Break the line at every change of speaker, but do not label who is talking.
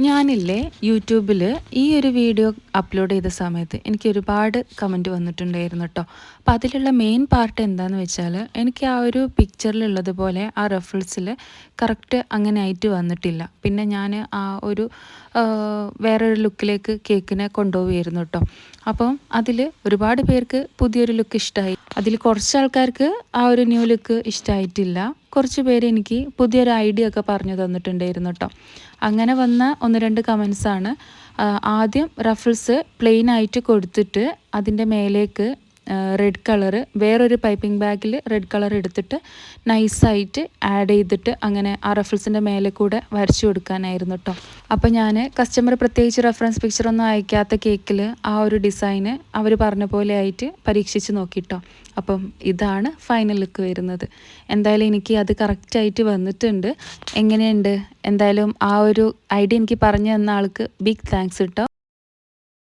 ഞാനില്ലേ യൂട്യൂബിൽ ഈ ഒരു വീഡിയോ അപ്ലോഡ് ചെയ്ത സമയത്ത് എനിക്ക് ഒരുപാട് കമൻറ്റ് വന്നിട്ടുണ്ടായിരുന്നു കേട്ടോ. അപ്പോൾ അതിലുള്ള മെയിൻ പാർട്ട് എന്താണെന്ന് വെച്ചാൽ എനിക്ക് ആ ഒരു പിക്ചറിലുള്ളതുപോലെ ആ റഫിൾസിൽ കറക്റ്റ് അങ്ങനെ ആയിട്ട് വന്നിട്ടില്ല. പിന്നെ ഞാൻ ആ ഒരു വേറൊരു ലുക്കിലേക്ക് കേക്കിനെ കൊണ്ടുപോവുകയായിരുന്നു കേട്ടോ. അപ്പം അതിൽ ഒരുപാട് പേർക്ക് പുതിയൊരു ലുക്ക് ഇഷ്ടമായി. അതിൽ കുറച്ച് ആൾക്കാർക്ക് ആ ഒരു ന്യൂ ലുക്ക് ഇഷ്ടമായിട്ടില്ല. കുറച്ച് പേര് എനിക്ക് പുതിയൊരു ഐഡിയ ഒക്കെ പറഞ്ഞു തന്നിട്ടുണ്ടായിരുന്നു കേട്ടോ. അങ്ങനെ വന്ന ഒന്ന് രണ്ട് കമൻസാണ്. ആദ്യം റഫിൾസ് പ്ലെയിൻ ആയിട്ട് കൊടുത്തിട്ട് അതിൻ്റെ മേലേക്ക് റെഡ് കളറ് വേറൊരു പൈപ്പിംഗ് ബാഗിൽ റെഡ് കളർ എടുത്തിട്ട് നൈസായിട്ട് ആഡ് ചെയ്തിട്ട് അങ്ങനെ ആ റഫിൾസിൻ്റെ മേലെ കൂടെ വരച്ചു കൊടുക്കാനായിരുന്നു കേട്ടോ. അപ്പോൾ ഞാൻ കസ്റ്റമർ പ്രത്യേകിച്ച് റെഫറൻസ് പിക്ചറൊന്നും അയക്കാത്ത കേക്കിൽ ആ ഒരു ഡിസൈന് അവർ പറഞ്ഞ പോലെ ആയിട്ട് പരീക്ഷിച്ച് നോക്കിട്ടോ. അപ്പം ഇതാണ് ഫൈനൽ ലുക്ക് വരുന്നത്. എന്തായാലും എനിക്ക് അത് കറക്റ്റായിട്ട് വന്നിട്ടുണ്ട്. എങ്ങനെയുണ്ട്? എന്തായാലും ആ ഒരു ഐഡിയ എനിക്ക് പറഞ്ഞു തന്ന ആൾക്ക് ബിഗ് താങ്ക്സ് കേട്ടോ.